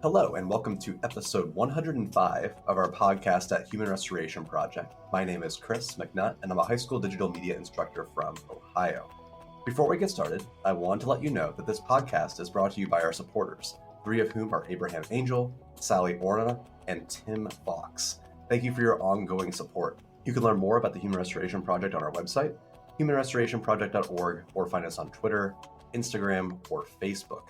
Hello, and welcome to episode 105 of our podcast at Human Restoration Project. My name is Chris McNutt, and I'm a high school digital media instructor from Ohio. Before we get started, I want to let you know that this podcast is brought to you by our supporters, three of whom are Abraham Angel, Sally Orna, and Tim Fox. Thank you for your ongoing support. You can learn more about the Human Restoration Project on our website, humanrestorationproject.org, or find us on Twitter, Instagram, or Facebook.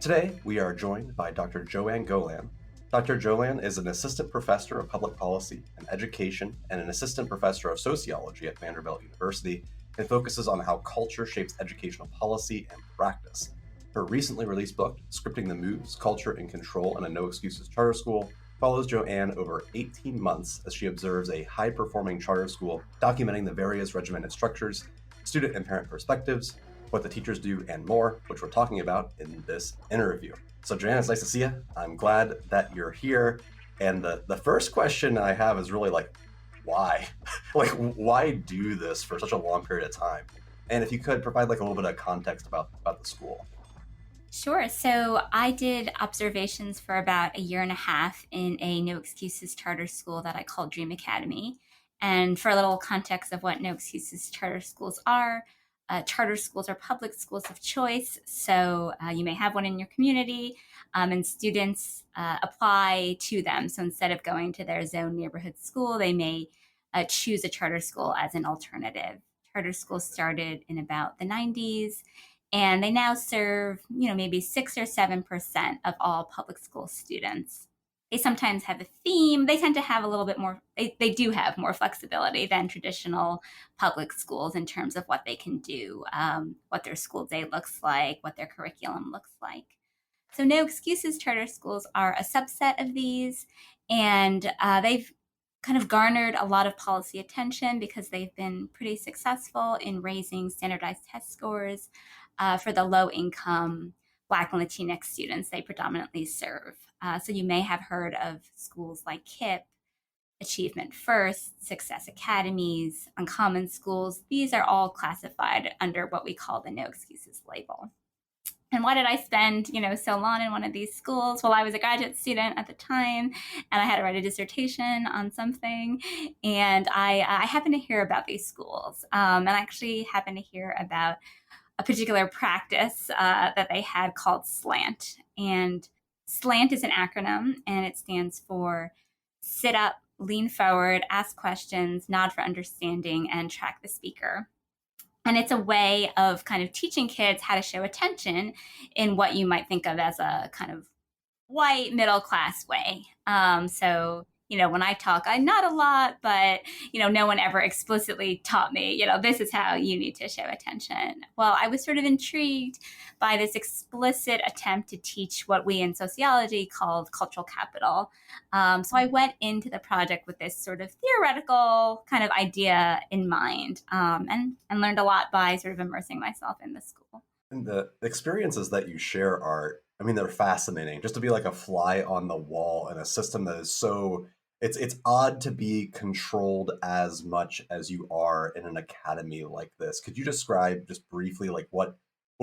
Today, we are joined by Dr. Joanne Golann. Dr. Golann is an assistant professor of public policy and education and an assistant professor of sociology at Vanderbilt University and focuses on how culture shapes educational policy and practice. Her recently released book, Scripting the Moves, Culture and Control in a No Excuses Charter School, follows Joanne over 18 months as she observes a high-performing charter school documenting the various regimented structures, student and parent perspectives, what the teachers do, and more, which we're talking about in this interview. So Joanne, it's nice to see you. I'm glad that you're here. And the first question I have is really why? Why do this for such a long period of time? And if you could provide a little bit of context about the school. Sure. So I did observations for about a year and a half in a no excuses charter school that I called Dream Academy. And for a little context of what no excuses charter schools are, charter schools are public schools of choice. So you may have one in your community and students apply to them. So instead of going to their zone neighborhood school, they may choose a charter school as an alternative. Charter schools started in about the 90s. And they now serve, maybe 6 or 7% of all public school students. They sometimes have a theme. They tend to have a little bit more, they do have more flexibility than traditional public schools in terms of what they can do, what their school day looks like, what their curriculum looks like. So no excuses charter schools are a subset of these, and they've kind of garnered a lot of policy attention because they've been pretty successful in raising standardized test scores for the low-income Black and Latinx students they predominantly serve. So you may have heard of schools like KIPP, Achievement First, Success Academies, Uncommon Schools. These are all classified under what we call the no excuses label. And why did I spend, so long in one of these schools? Well, I was a graduate student at the time, and I had to write a dissertation on something. And I happened to hear about these schools. And I actually happened to hear about a particular practice that they had called SLANT. And SLANT is an acronym, and it stands for sit up, lean forward, ask questions, nod for understanding, and track the speaker. And it's a way of kind of teaching kids how to show attention in what you might think of as a kind of white middle class way. So when I talk, I nod a lot, but, no one ever explicitly taught me, this is how you need to show attention. Well, I was sort of intrigued by this explicit attempt to teach what we in sociology called cultural capital. So I went into the project with this sort of theoretical kind of idea in mind, and learned a lot by sort of immersing myself in the school. And the experiences that you share are, they're fascinating. Just to be like a fly on the wall in a system that is so... It's odd to be controlled as much as you are in an academy like this. Could you describe just briefly what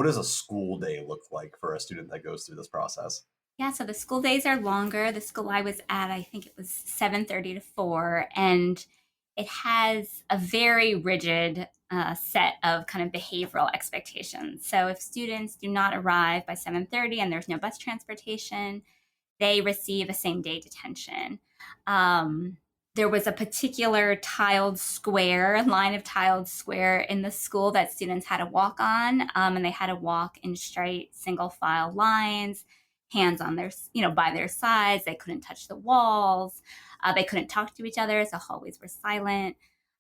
does a school day look like for a student that goes through this process? Yeah, so the school days are longer. The school I was at, I think it was 7:30 to 4, and it has a very rigid set of kind of behavioral expectations. So if students do not arrive by 7:30 and there's no bus transportation, they receive a same-day detention. There was a particular line of tiled square in the school that students had to walk on, and they had to walk in straight single-file lines, hands on their, by their sides. They couldn't touch the walls. They couldn't talk to each other, so hallways were silent.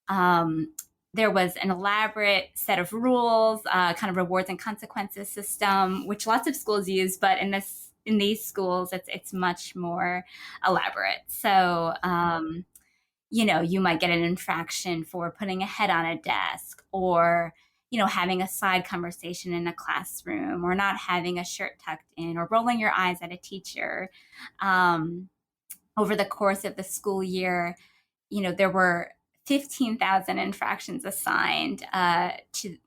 There was an elaborate set of rules, kind of rewards and consequences system, which lots of schools use, but in these schools, it's much more elaborate. So, you might get an infraction for putting a head on a desk, or, having a side conversation in a classroom, or not having a shirt tucked in, or rolling your eyes at a teacher. over the course of the school year, there were 15,000 infractions assigned to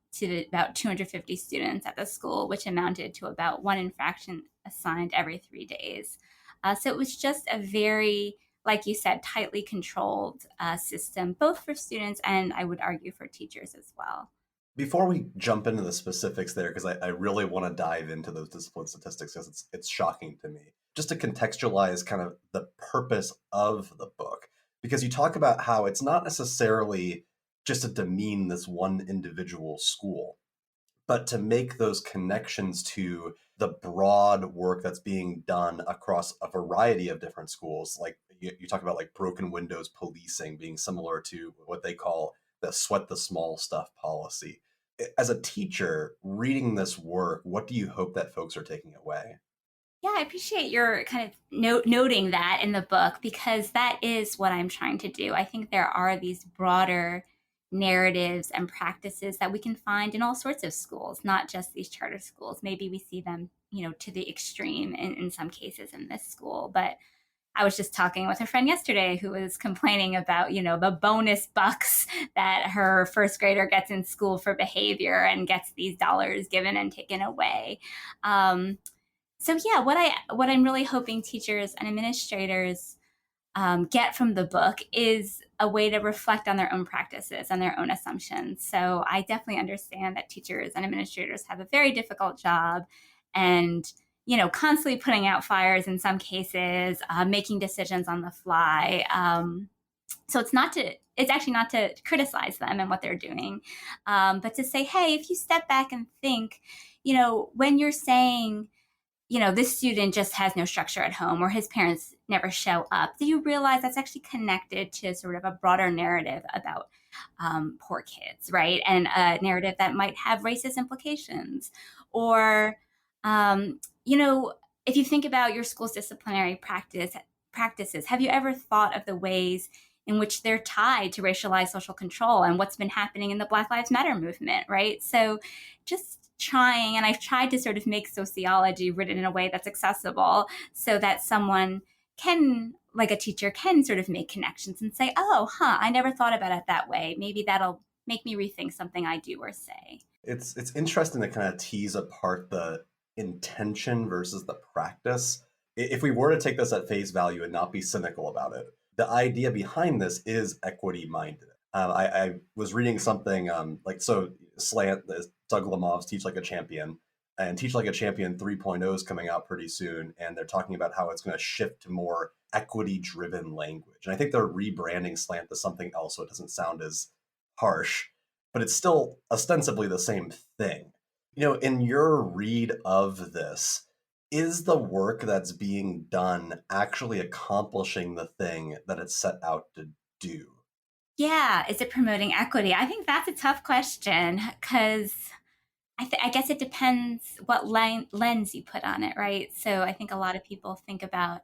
about 250 students at the school, which amounted to about one infraction assigned every 3 days. So it was just a very, like you said, tightly controlled system, both for students and I would argue for teachers as well. Before we jump into the specifics there, because I really want to dive into those discipline statistics because it's shocking to me. Just to contextualize kind of the purpose of the book, because you talk about how it's not necessarily just to demean this one individual school, but to make those connections to the broad work that's being done across a variety of different schools. Like you talk about like broken windows policing being similar to what they call the sweat the small stuff policy. As a teacher reading this work, what do you hope that folks are taking away? Yeah, I appreciate your kind of noting that in the book because that is what I'm trying to do. I think there are these broader narratives and practices that we can find in all sorts of schools, not just these charter schools. Maybe we see them, to the extreme in some cases in this school. But I was just talking with a friend yesterday who was complaining about, the bonus bucks that her first grader gets in school for behavior and gets these dollars given and taken away. Um, so yeah, what I'm really hoping teachers and administrators get from the book is a way to reflect on their own practices and their own assumptions. So I definitely understand that teachers and administrators have a very difficult job, and constantly putting out fires in some cases, making decisions on the fly. So it's actually not to criticize them and what they're doing, but to say, hey, if you step back and think, when you're saying this student just has no structure at home or his parents never show up, do you realize that's actually connected to sort of a broader narrative about poor kids, right? And a narrative that might have racist implications. Or, um, you know, if you think about your school's disciplinary practices, have you ever thought of the ways in which they're tied to racialized social control and what's been happening in the Black Lives Matter movement, right? So just trying, and I've tried to sort of make sociology written in a way that's accessible so that someone can, like a teacher, can sort of make connections and say, oh, I never thought about it that way. Maybe that'll make me rethink something I do or say. It's interesting to kind of tease apart the intention versus the practice. If we were to take this at face value and not be cynical about it, the idea behind this is equity minded. I was reading something like so slant Doug Lamov's Teach Like a Champion, and Teach Like a Champion 3.0 is coming out pretty soon, and they're talking about how it's going to shift to more equity driven language. And I think they're rebranding slant to something else so it doesn't sound as harsh, but it's still ostensibly the same thing. In your read of this, is the work that's being done actually accomplishing the thing that it's set out to do? Yeah, is it promoting equity? I think that's a tough question because I guess it depends what lens you put on it, right? So I think a lot of people think about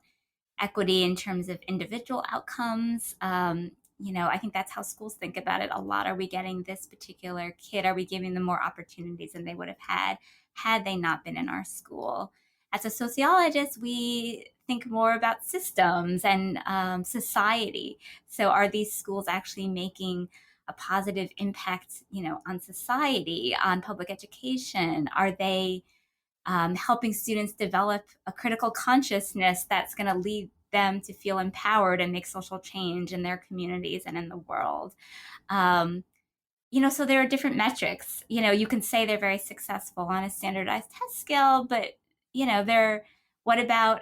equity in terms of individual outcomes. I think that's how schools think about it a lot. Are we getting this particular kid? Are we giving them more opportunities than they would have had they not been in our school? As a sociologist, we think more about systems and society. So, are these schools actually making a positive impact, on society, on public education? Are they helping students develop a critical consciousness that's going to lead them to feel empowered and make social change in their communities and in the world? Um, so there are different metrics. You can say they're very successful on a standardized test scale, but, they're, what about,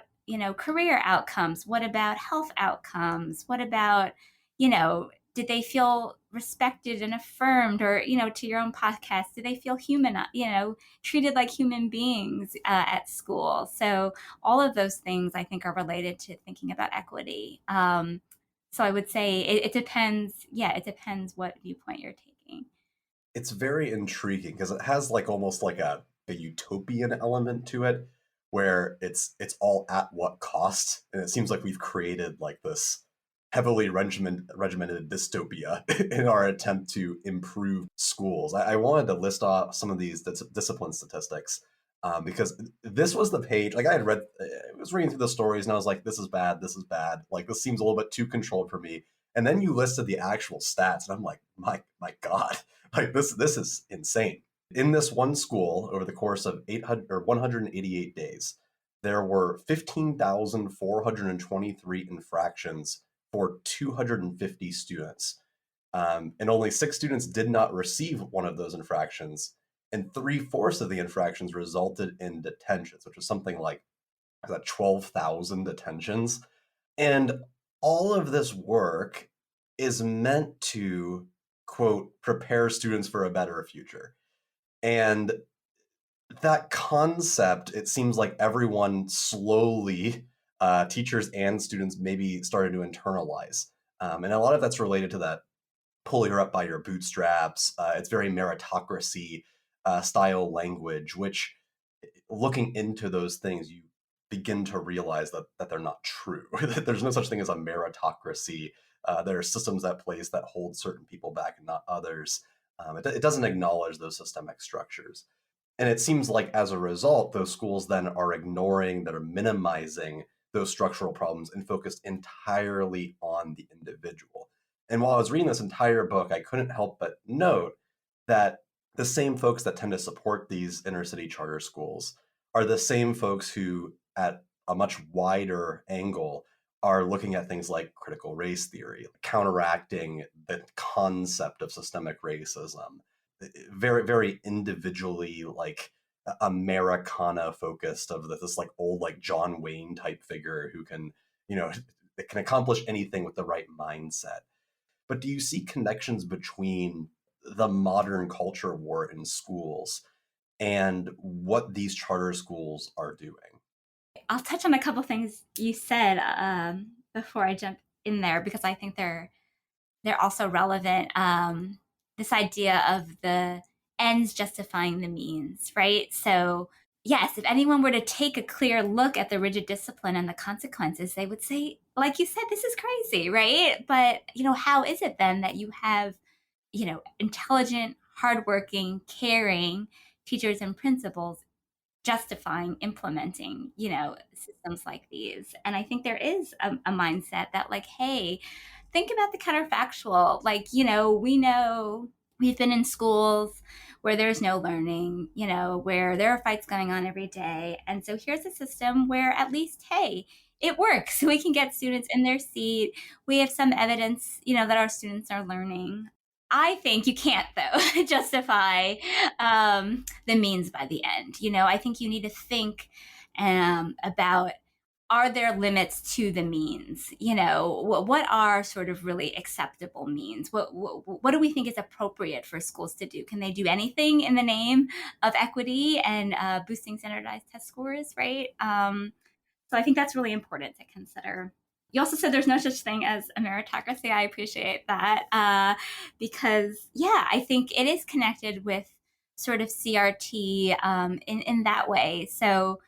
career outcomes? What about health outcomes? What about, did they feel respected and affirmed? Or, to your own podcast, do they feel human, treated like human beings at school? So all of those things I think are related to thinking about equity. So I would say it depends. Yeah, it depends what viewpoint you're taking. It's very intriguing because it has like almost like a utopian element to it where it's all at what cost, and it seems like we've created like this heavily regimented dystopia in our attempt to improve schools. I wanted to list off some of these discipline statistics. because this was the page. Like I had read, I was reading through the stories, and I was like, "This is bad. This is bad. Like this seems a little bit too controlled for me." And then you listed the actual stats, and I'm like, "My God, like this is insane." In this one school, over the course of 800 or 188 days, there were 15,423 infractions for 250 students. And only 6 students did not receive one of those infractions. And three-fourths of the infractions resulted in detentions, which was something like 12,000 detentions. And all of this work is meant to, quote, prepare students for a better future. And that concept, it seems like everyone slowly, teachers and students, maybe started to internalize. And a lot of that's related to that pull you up by your bootstraps. It's very meritocracy style language, which looking into those things, you begin to realize that they're not true. That there's no such thing as a meritocracy. There are systems at place that hold certain people back and not others. It doesn't acknowledge those systemic structures. And it seems like as a result, those schools then are ignoring, that are minimizing those structural problems and focused entirely on the individual. And while I was reading this entire book, I couldn't help but note that the same folks that tend to support these inner city charter schools are the same folks who, at a much wider angle, are looking at things like critical race theory, counteracting the concept of systemic racism, very, very individually, like Americana focused, of this like old like John Wayne type figure who can, you know, that can accomplish anything with the right mindset. But do you see connections between the modern culture war in schools and what these charter schools are doing? I'll touch on a couple things you said before I jump in there because I think they're also relevant. This idea of the ends justifying the means, right? So yes, if anyone were to take a clear look at the rigid discipline and the consequences, they would say, like you said, this is crazy, right? But how is it then that you have intelligent, hardworking, caring teachers and principals justifying implementing systems like these? And I think there is a mindset that, like, hey, think about the counterfactual. Like, we know we've been in schools where there's no learning, where there are fights going on every day. And so here's a system where at least, hey, it works. We can get students in their seat. We have some evidence, that our students are learning. I think you can't, though, justify the means by the end. I think you need to think about, are there limits to the means? What are sort of really acceptable means? What do we think is appropriate for schools to do? Can they do anything in the name of equity and boosting standardized test scores, right? So I think that's really important to consider. You also said there's no such thing as a meritocracy. I appreciate that because, yeah, I think it is connected with sort of CRT in that way. So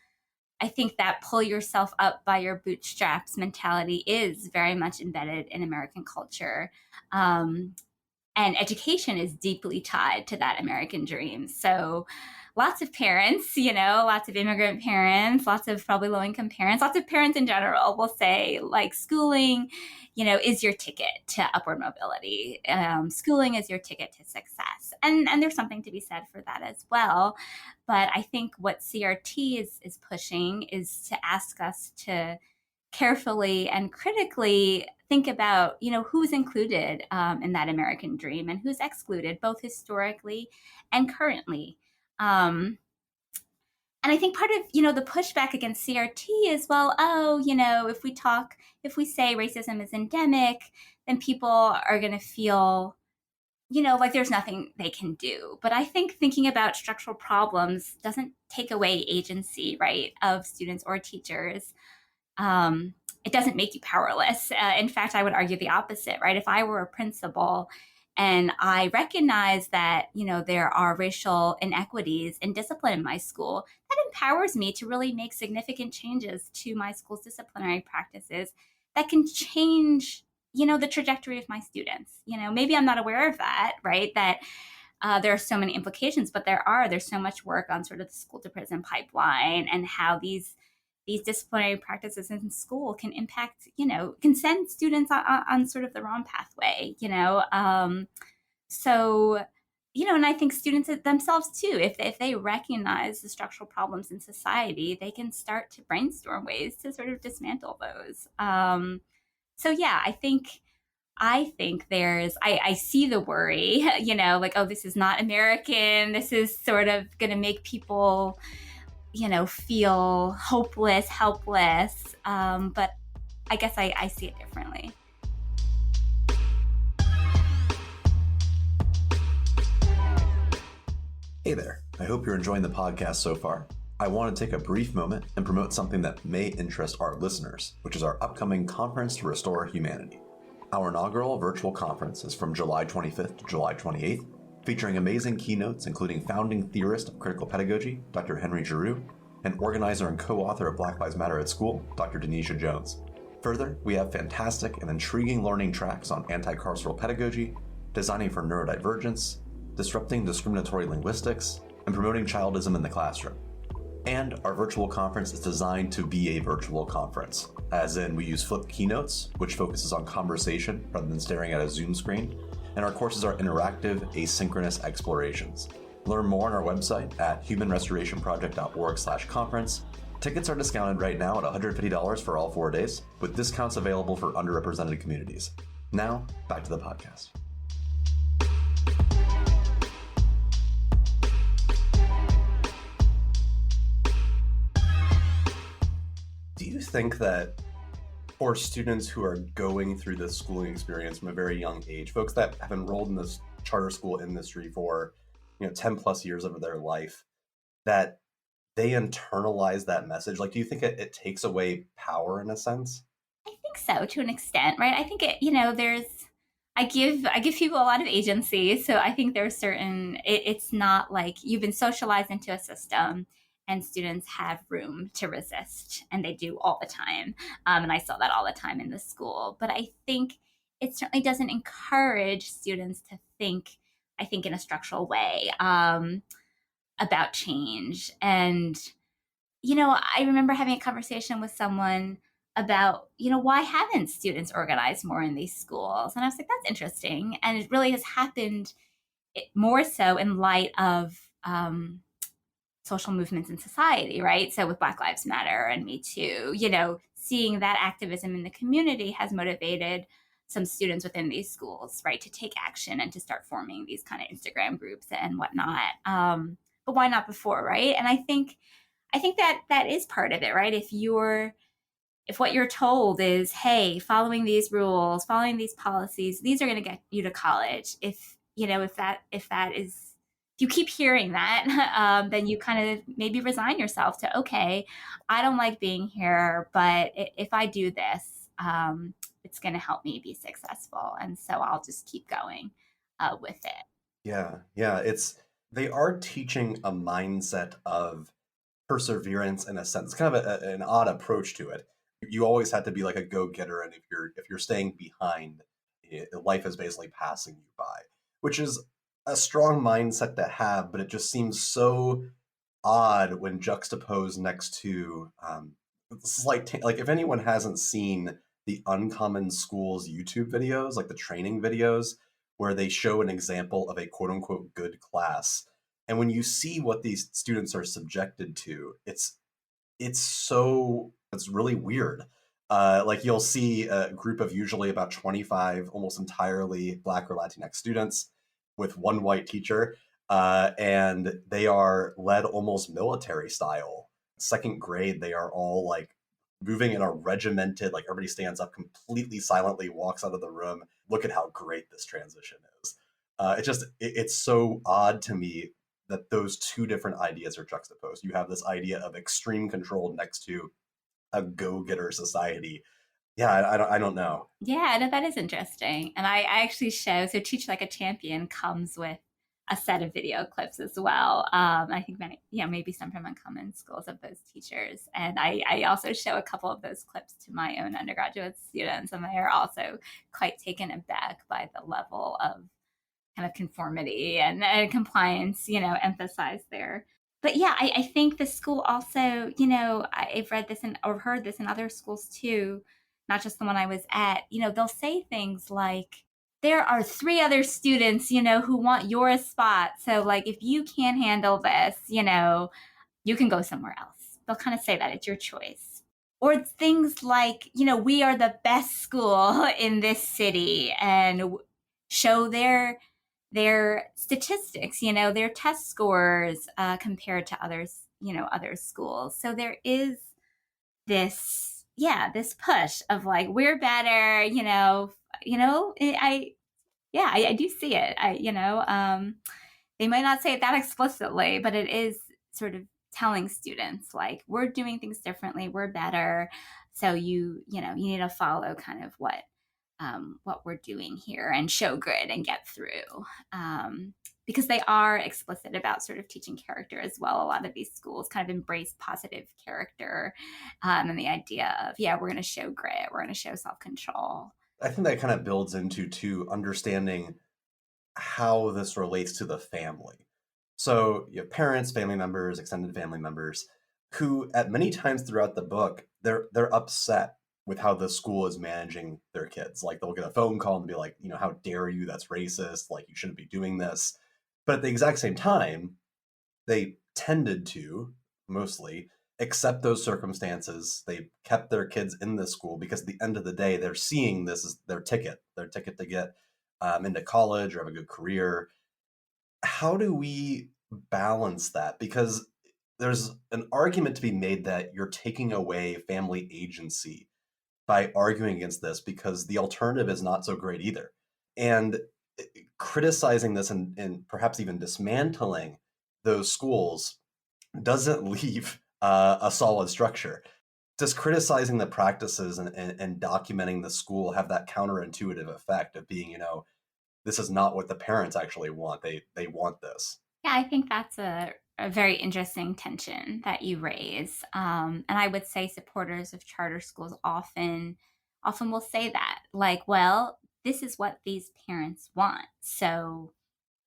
I think that pull yourself up by your bootstraps mentality is very much embedded in American culture. And education is deeply tied to that American dream. So lots of parents, lots of immigrant parents, lots of probably low income parents, lots of parents in general will say, like, schooling, is your ticket to upward mobility. Schooling is your ticket to success. And there's something to be said for that as well. But I think what CRT is pushing is to ask us to carefully and critically think about, who's included in that American dream and who's excluded, both historically and currently. And I think part of, the pushback against CRT is, well, oh, if we say racism is endemic, then people are going to feel, like there's nothing they can do. But I think thinking about structural problems doesn't take away agency, right, of students or teachers. It doesn't make you powerless. In fact, I would argue the opposite, right? If I were a principal and I recognize that, there are racial inequities in discipline in my school, that empowers me to really make significant changes to my school's disciplinary practices that can change, the trajectory of my students. Maybe I'm not aware of that, right? That there are so many implications, but there's so much work on sort of the school to prison pipeline and how these disciplinary practices in school can impact, can send students on sort of the wrong pathway, so, and I think students themselves too, if they recognize the structural problems in society, they can start to brainstorm ways to sort of dismantle those. So yeah, I think I see the worry, like, oh, this is not American. This is sort of going to make people, feel hopeless, helpless. But I guess I see it differently. Hey there, I hope you're enjoying the podcast so far. I want to take a brief moment and promote something that may interest our listeners, which is our upcoming Conference to Restore Humanity. Our inaugural virtual conference is from July 25th to July 28th, featuring amazing keynotes including founding theorist of critical pedagogy, Dr. Henry Giroux, and organizer and co-author of Black Lives Matter at School, Dr. Denisha Jones. Further, we have fantastic and intriguing learning tracks on anti-carceral pedagogy, designing for neurodivergence, disrupting discriminatory linguistics, and promoting childism in the classroom. And our virtual conference is designed to be a virtual conference, as in we use flipped keynotes, which focuses on conversation rather than staring at a Zoom screen, and our courses are interactive, asynchronous explorations. Learn more on our website at humanrestorationproject.org/conference. Tickets are discounted right now at $150 for all 4 days, with discounts available for underrepresented communities. Now, back to the podcast. Do you think that for students who are going through this schooling experience from a very young age, folks that have enrolled in this charter school industry for 10 plus years of their life, that they internalize that message? Like, do you think it takes away power in a sense? I think so, to an extent, right? I think I give people a lot of agency, so I think there's it's not like you've been socialized into a system and students have room to resist, and they do all the time. And I saw that all the time in the school. But I think it certainly doesn't encourage students to think, I think, in a structural way about change. And I remember having a conversation with someone about, why haven't students organized more in these schools? And I was like, that's interesting. And it really has happened more so in light of social movements in society, right? So with Black Lives Matter and Me Too, seeing that activism in the community has motivated some students within these schools, right, to take action and to start forming these kind of Instagram groups and whatnot. But why not before, right? And I think that is part of it, right? If what you're told is, hey, following these rules, following these policies, these are going to get you to college. If you keep hearing that, then you kind of maybe resign yourself to, okay, I don't like being here, but if I do this, it's going to help me be successful, and so I'll just keep going with it. Yeah. They are teaching a mindset of perseverance in a sense. It's kind of an odd approach to it. You always have to be like a go-getter, and if you're staying behind, life is basically passing you by, which is a strong mindset to have, but it just seems so odd when juxtaposed next to this is like if anyone hasn't seen the Uncommon Schools YouTube videos, like the training videos, where they show an example of a quote unquote good class. And when you see what these students are subjected to, it's really weird. Like you'll see a group of usually about 25, almost entirely Black or Latinx students with one white teacher, and they are led almost military style. Second grade, they are all like moving in a regimented, like everybody stands up completely silently, walks out of the room. Look at how great this transition is. It's so odd to me that those two different ideas are juxtaposed. You have this idea of extreme control next to a go-getter society. Yeah, I don't know. Yeah, no, that is interesting. And I actually so Teach Like a Champion comes with a set of video clips as well. I think many, maybe some from Uncommon Schools of those teachers. And I also show a couple of those clips to my own undergraduate students, and they are also quite taken aback by the level of kind of conformity and compliance, emphasized there. But yeah, I think the school also, I've read this or heard this in other schools too, not just the one I was at, they'll say things like, there are three other students, who want your spot. So like, if you can't handle this, you can go somewhere else. They'll kind of say that it's your choice. Or it's things like, we are the best school in this city, and show their statistics, their test scores compared to others, other schools. So there is this push of like, we're better, I do see it. They might not say it that explicitly, but it is sort of telling students like, we're doing things differently, we're better. So you need to follow kind of what we're doing here and show grit and get through. Because they are explicit about sort of teaching character as well. A lot of these schools kind of embrace positive character, and the idea of, we're going to show grit, we're going to show self-control. I think that kind of builds into understanding how this relates to the family. So you have parents, family members, extended family members, who at many times throughout the book, they're upset with how the school is managing their kids. Like they'll get a phone call and be like, how dare you? That's racist. Like you shouldn't be doing this. But at the exact same time, they tended to mostly accept those circumstances. They kept their kids in this school because at the end of the day, they're seeing this as their ticket to get into college or have a good career. How do we balance that? Because there's an argument to be made that you're taking away family agency by arguing against this, because the alternative is not so great either. And criticizing this and perhaps even dismantling those schools doesn't leave a solid structure. Does criticizing the practices and documenting the school have that counterintuitive effect of being, this is not what the parents actually want. They want this. Yeah, I think that's a very interesting tension that you raise. And I would say supporters of charter schools often will say that, like, well, this is what these parents want. So,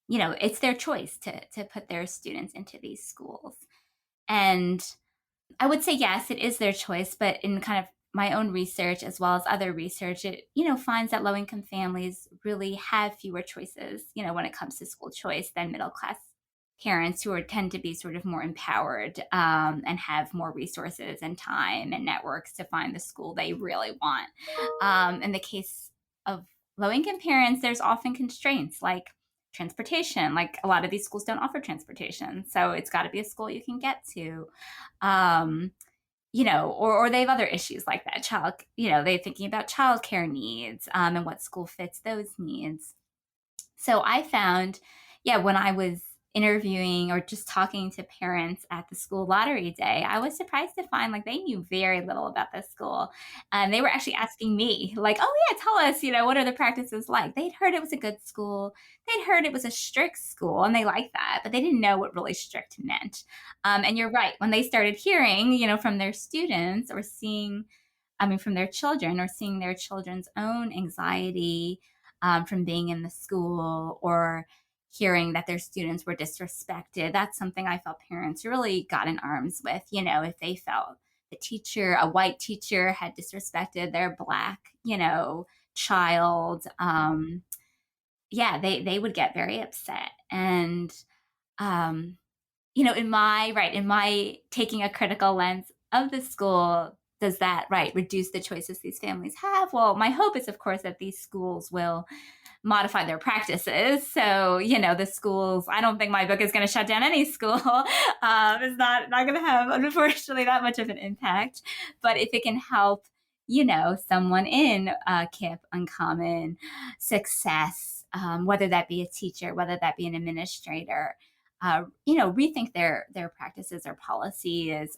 it's their choice to put their students into these schools. And I would say, yes, it is their choice, but in kind of my own research as well as other research, it, finds that low-income families really have fewer choices, when it comes to school choice than middle-class parents who tend to be sort of more empowered and have more resources and time and networks to find the school they really want. In the case of low-income parents, there's often constraints like transportation. Like a lot of these schools don't offer transportation, so it's got to be a school you can get to. Or they have other issues like that. They're thinking about childcare needs and what school fits those needs. So I found, when I was interviewing or just talking to parents at the school lottery day, I was surprised to find like they knew very little about this school. And they were actually asking me like, oh yeah, tell us, what are the practices like? They'd heard it was a good school. They'd heard it was a strict school and they liked that, but they didn't know what really strict meant. And you're right. When they started hearing, from their students or from their children or seeing their children's own anxiety from being in the school or hearing that their students were disrespected, that's something I felt parents really got in arms with. If they felt a white teacher had disrespected their Black, child, they would get very upset. And, in my taking a critical lens of the school, does that, reduce the choices these families have? Well, my hope is, of course, that these schools will modify their practices. So, the schools, I don't think my book is going to shut down any school. It's not going to have, unfortunately, that much of an impact. But if it can help, someone in KIPP, Uncommon, Success, whether that be a teacher, whether that be an administrator, rethink their practices or policies,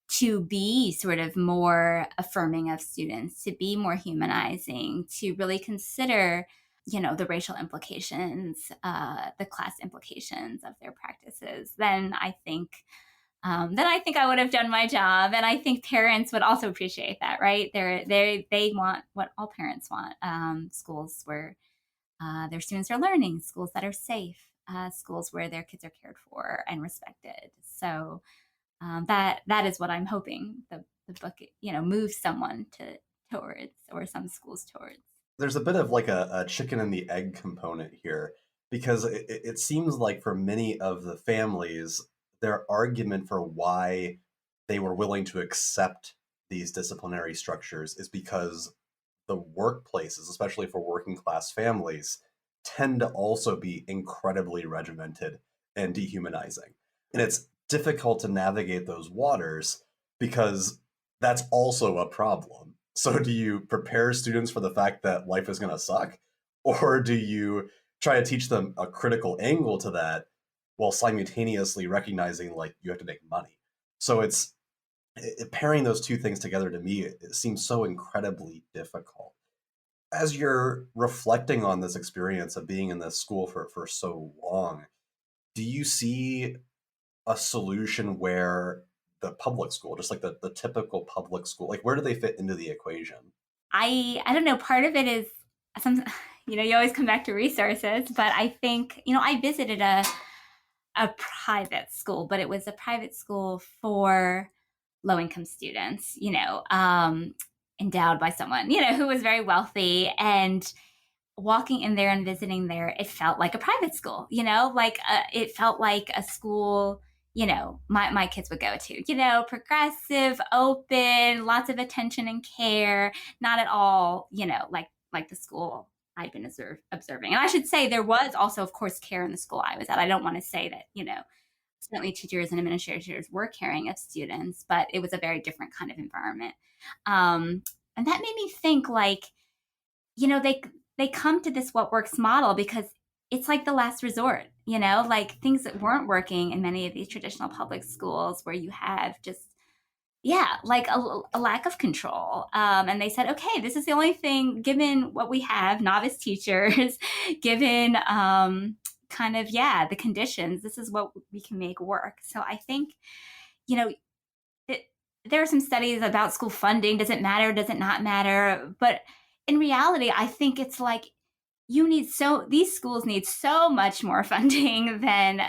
to be sort of more affirming of students, to be more humanizing, to really consider, the racial implications, the class implications of their practices, then I think I would have done my job. And I think parents would also appreciate that, right? They want what all parents want, schools where their students are learning, schools that are safe, schools where their kids are cared for and respected. So that is what I'm hoping the book, moves someone towards, or some schools towards. There's a bit of like a chicken and the egg component here, because it seems like for many of the families, their argument for why they were willing to accept these disciplinary structures is because the workplaces, especially for working class families, tend to also be incredibly regimented and dehumanizing. And it's difficult to navigate those waters because that's also a problem. So, do you prepare students for the fact that life is going to suck? Or do you try to teach them a critical angle to that while simultaneously recognizing like you have to make money? So, pairing those two things together to me, it seems so incredibly difficult. As you're reflecting on this experience of being in this school for so long, do you see a solution where the public school, just like the typical public school, like where do they fit into the equation? I don't know. Part of it is some, you always come back to resources, but I think, I visited a private school, but it was a private school for low income students, endowed by someone, who was very wealthy. And walking in there and visiting there, it felt like a private school, like it felt like a school, my kids would go to, progressive, open, lots of attention and care, not at all, like the school I've been observing. And I should say there was also, of course, care in the school I was at. I don't want to say that, certainly teachers and administrators were caring of students, but it was a very different kind of environment. And that made me think like, they come to this what works model because it's like the last resort, like things that weren't working in many of these traditional public schools where you have just, yeah, like a lack of control. And they said, okay, this is the only thing, given what we have, novice teachers, given kind of, yeah, the conditions, this is what we can make work. So I think, you know, there are some studies about school funding. Does it matter? Does it not matter? But in reality, I think it's like these schools need so much more funding than,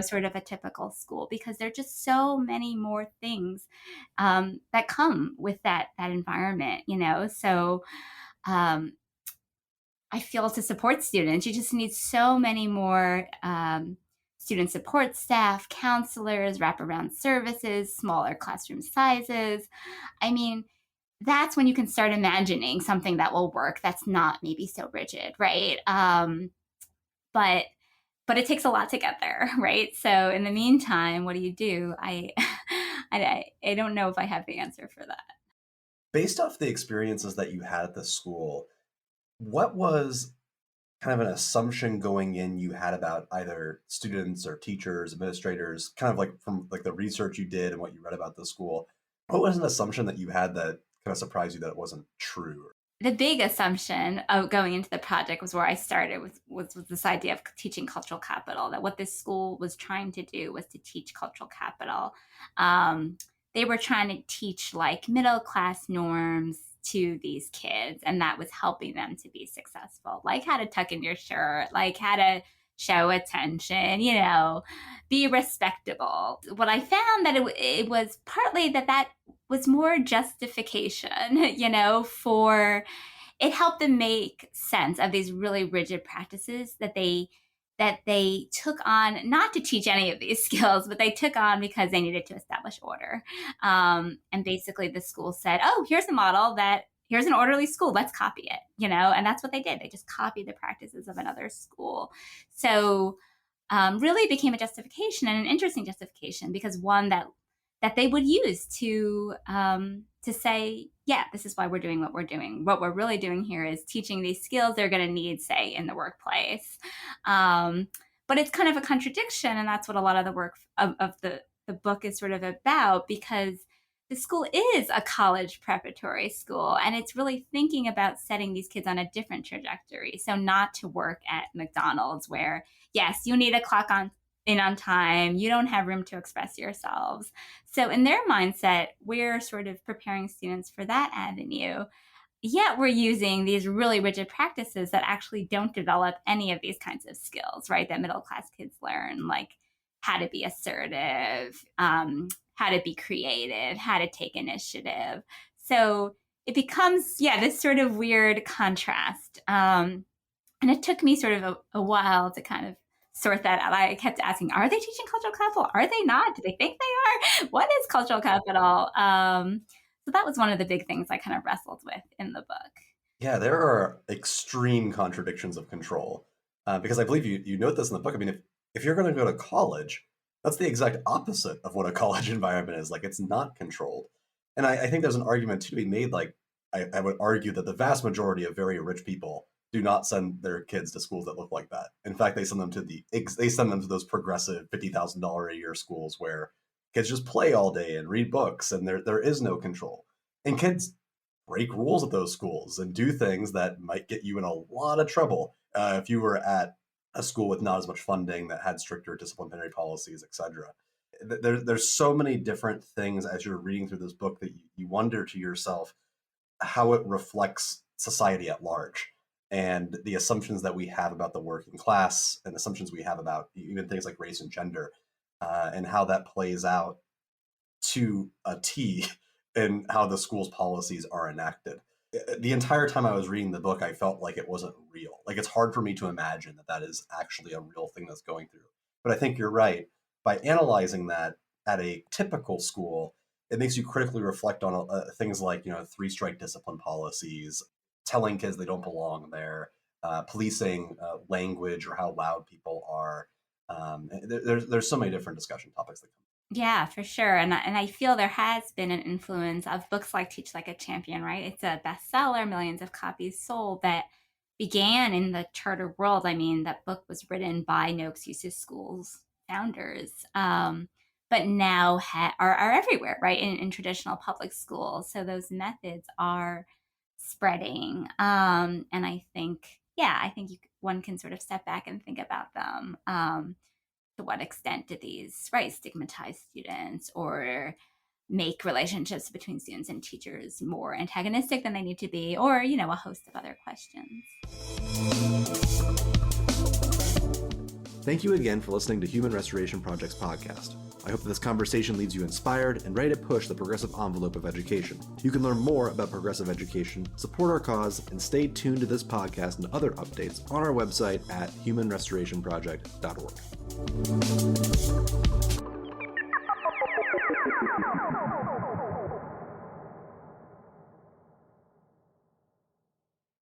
sort of a typical school, because there are just so many more things that come with that environment, So I feel to support students, you just need so many more student support staff, counselors, wraparound services, smaller classroom sizes. I mean, that's when you can start imagining something that will work that's not maybe so rigid, right? But it takes a lot to get there, right? So in the meantime, what do you do? I don't know if I have the answer for that. Based off the experiences that you had at the school, what was kind of an assumption going in you had about either students or teachers, administrators, kind of like from like the research you did and what you read about the school? What was an assumption that you had that kind of surprised you that it wasn't true? The big assumption of going into the project was where I started was this idea of teaching cultural capital, that what this school was trying to do was to teach cultural capital. They were trying to teach like middle class norms to these kids, and that was helping them to be successful, like how to tuck in your shirt, like how to show attention, be respectable. What I found that it was partly that was more justification, for it helped them make sense of these really rigid practices that they took on, not to teach any of these skills, but they took on because they needed to establish order. And basically the school said, oh, here's an orderly school, let's copy it, and that's what they did. They just copied the practices of another school. So really became a justification, and an interesting justification, because one that they would use to say, yeah, this is why we're doing what we're doing. What we're really doing here is teaching these skills they're going to need, say, in the workplace. But it's kind of a contradiction, and that's what a lot of the work of the book is sort of about, because the school is a college preparatory school, and it's really thinking about setting these kids on a different trajectory. So not to work at McDonald's, where, yes, you need a clock in on time, you don't have room to express yourselves. So in their mindset, we're sort of preparing students for that avenue. yet we're using these really rigid practices that actually don't develop any of these kinds of skills, right? That middle class kids learn, like how to be assertive, how to be creative, how to take initiative. So it becomes, this sort of weird contrast. And it took me sort of a while to kind of sort that out. I kept asking, are they teaching cultural capital? Are they not? Do they think they are? What is cultural capital? So that was one of the big things I kind of wrestled with in the book. Yeah, there are extreme contradictions of control. Because I believe you note this in the book. I mean, if you're going to go to college, that's the exact opposite of what a college environment is. Like, it's not controlled. And I think there's an argument to be made. Like, I would argue that the vast majority of very rich people do not send their kids to schools that look like that. In fact, they send them to those progressive $50,000 a year schools where kids just play all day and read books, and there is no control. And kids break rules at those schools and do things that might get you in a lot of trouble if you were at a school with not as much funding that had stricter disciplinary policies, etc. There's so many different things as you're reading through this book that you wonder to yourself how it reflects society at large, and the assumptions that we have about the working class and assumptions we have about even things like race and gender, and how that plays out to a T in how the school's policies are enacted. The entire time I was reading the book, I felt like it wasn't real. Like, it's hard for me to imagine that is actually a real thing that's going through. But I think you're right. By analyzing that at a typical school, it makes you critically reflect on things like, 3-strike discipline policies, telling kids they don't belong there, policing language or how loud people are. There's so many different discussion topics that come. Yeah, for sure. And I feel there has been an influence of books like Teach Like a Champion, right? It's a bestseller, millions of copies sold, that began in the charter world. I mean, that book was written by No Excuses Schools founders, but now are everywhere, right? In traditional public schools. So those methods are spreading. And I think, one can sort of step back and think about them. To what extent do these, right, stigmatize students or make relationships between students and teachers more antagonistic than they need to be, or, a host of other questions. Thank you again for listening to Human Restoration Project's podcast. I hope that this conversation leaves you inspired and ready to push the progressive envelope of education. You can learn more about progressive education, support our cause, and stay tuned to this podcast and other updates on our website at humanrestorationproject.org.